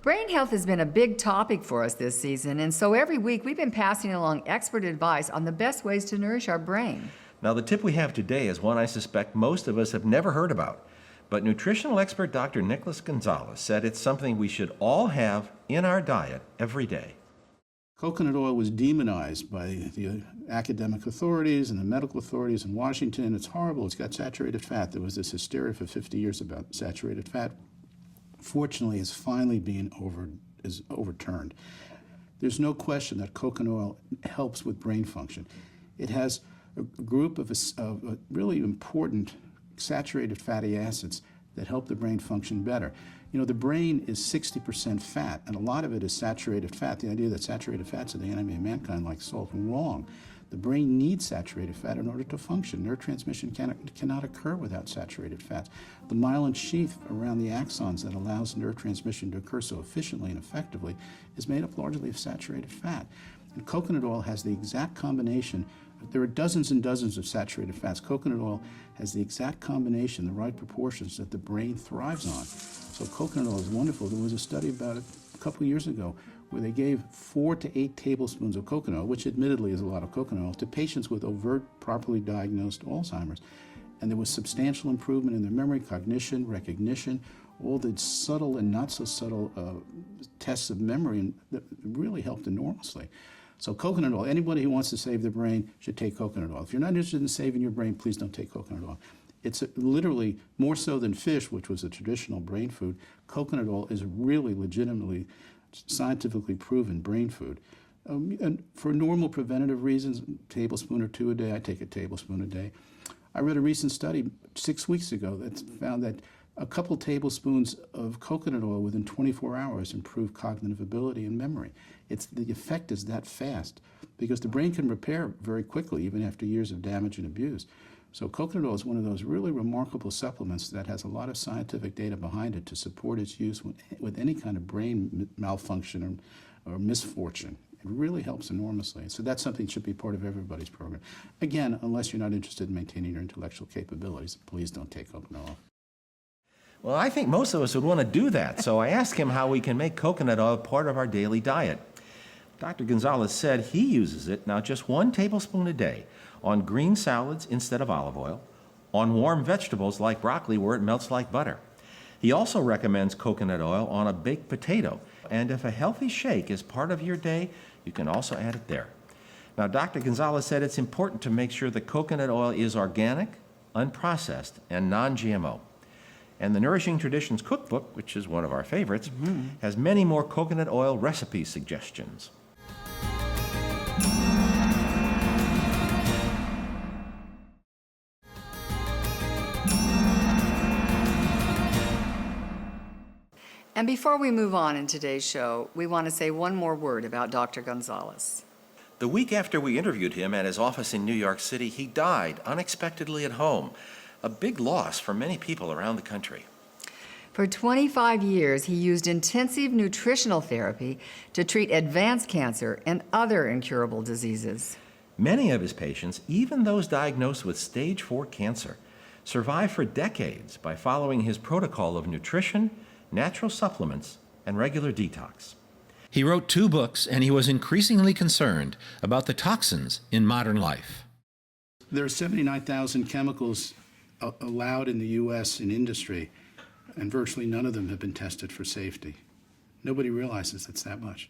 Brain health has been a big topic for us this season, and so every week we've been passing along expert advice on the best ways to nourish our brain. Now, the tip we have today is one I suspect most of us have never heard about. But nutritional expert Dr. Nicholas Gonzales said it's something we should all have in our diet every day. Coconut oil was demonized by the academic authorities and the medical authorities in Washington. It's horrible. It's got saturated fat. There was this hysteria for 50 years about saturated fat. Fortunately, it's finally being overturned. There's no question that coconut oil helps with brain function. It has a group of really important saturated fatty acids that help the brain function better. You know, the brain is 60% fat, and a lot of it is saturated fat. The idea that saturated fats are the enemy of mankind like salt, wrong. The brain needs saturated fat in order to function. Neurotransmission cannot occur without saturated fats. The myelin sheath around the axons that allows neurotransmission to occur so efficiently and effectively is made up largely of saturated fat. And coconut oil has the exact combination. There are dozens and dozens of saturated fats. Coconut oil has the exact combination, the right proportions that the brain thrives on. So coconut oil is wonderful. There was a study about it a couple of years ago where they gave 4 to 8 tablespoons of coconut oil, which admittedly is a lot of coconut oil, to patients with overt, properly diagnosed Alzheimer's. And there was substantial improvement in their memory, cognition, recognition, all the subtle and not so subtle tests of memory that really helped enormously. So coconut oil, anybody who wants to save their brain should take coconut oil. If you're not interested in saving your brain, please don't take coconut oil. It's literally more so than fish, which was a traditional brain food. Coconut oil is really legitimately scientifically proven brain food. And for normal preventative reasons, a tablespoon or 2 a day, I take a tablespoon a day. I read a recent study 6 weeks ago that found that a couple tablespoons of coconut oil within 24 hours improve cognitive ability and memory. The effect is that fast because the brain can repair very quickly even after years of damage and abuse. So coconut oil is one of those really remarkable supplements that has a lot of scientific data behind it to support its use with any kind of brain malfunction or misfortune. It really helps enormously. So that's something that should be part of everybody's program. Again, unless you're not interested in maintaining your intellectual capabilities, please don't take coconut oil. Well, I think most of us would want to do that, so I asked him how we can make coconut oil part of our daily diet. Dr. Gonzales said he uses it, now just 1 tablespoon a day, on green salads instead of olive oil, on warm vegetables like broccoli where it melts like butter. He also recommends coconut oil on a baked potato, and if a healthy shake is part of your day, you can also add it there. Now, Dr. Gonzales said it's important to make sure the coconut oil is organic, unprocessed, and non-GMO. And the Nourishing Traditions Cookbook, which is one of our favorites, has many more coconut oil recipe suggestions. And before we move on in today's show, we want to say one more word about Dr. Gonzales. The week after we interviewed him at his office in New York City, he died unexpectedly at home. A big loss for many people around the country. For 25 years, he used intensive nutritional therapy to treat advanced cancer and other incurable diseases. Many of his patients, even those diagnosed with stage 4 cancer, survived for decades by following his protocol of nutrition, natural supplements, and regular detox. He wrote 2 books, and he was increasingly concerned about the toxins in modern life. There are 79,000 chemicals allowed in the U.S. in industry, and virtually none of them have been tested for safety. Nobody realizes it's that much.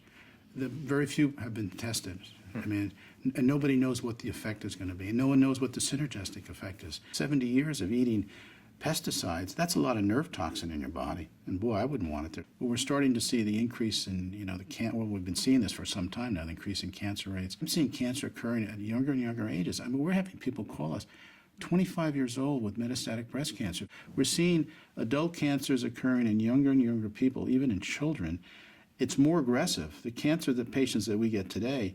Very few have been tested. I mean, and nobody knows what the effect is going to be. No one knows what the synergistic effect is. 70 years of eating pesticides, that's a lot of nerve toxin in your body. And boy, I wouldn't want it to. But we're starting to see the increase in, well, we've been seeing this for some time now, the increase in cancer rates. I'm seeing cancer occurring at younger and younger ages. I mean, we're having people call us 25 years old with metastatic breast cancer. We're seeing adult cancers occurring in younger and younger people, even in children. It's more aggressive. The cancer that patients that we get today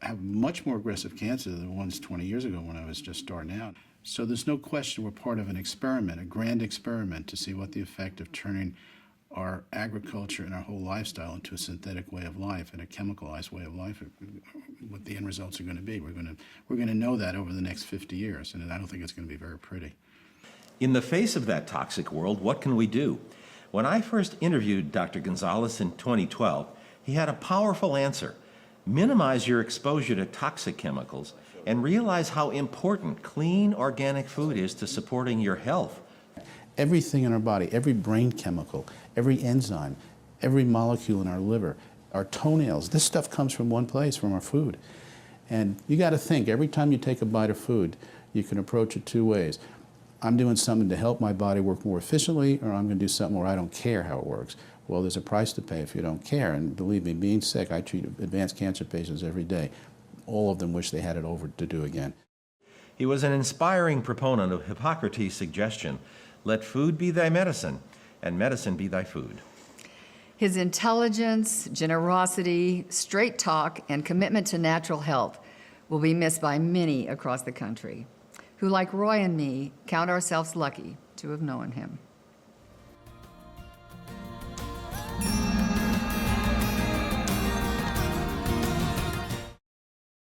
have much more aggressive cancer than the ones 20 years ago when I was just starting out. So there's no question we're part of an experiment, a grand experiment to see what the effect of turning our agriculture and our whole lifestyle into a synthetic way of life and a chemicalized way of life, what the end results are going to be. We're going to know that over the next 50 years, and I don't think it's going to be very pretty. In the face of that toxic world, what can we do? When I first interviewed Dr. Gonzales in 2012, he had a powerful answer. Minimize your exposure to toxic chemicals and realize how important clean organic food is to supporting your health. Everything in our body, every brain chemical, every enzyme, every molecule in our liver, our toenails, this stuff comes from one place, from our food. And you got to think, every time you take a bite of food, you can approach it two ways. I'm doing something to help my body work more efficiently, or I'm going to do something where I don't care how it works. Well, there's a price to pay if you don't care. And believe me, being sick, I treat advanced cancer patients every day. All of them wish they had it over to do again. He was an inspiring proponent of Hippocrates' suggestion, let food be thy medicine, and medicine be thy food. His intelligence, generosity, straight talk, and commitment to natural health will be missed by many across the country, who, like Roy and me, count ourselves lucky to have known him.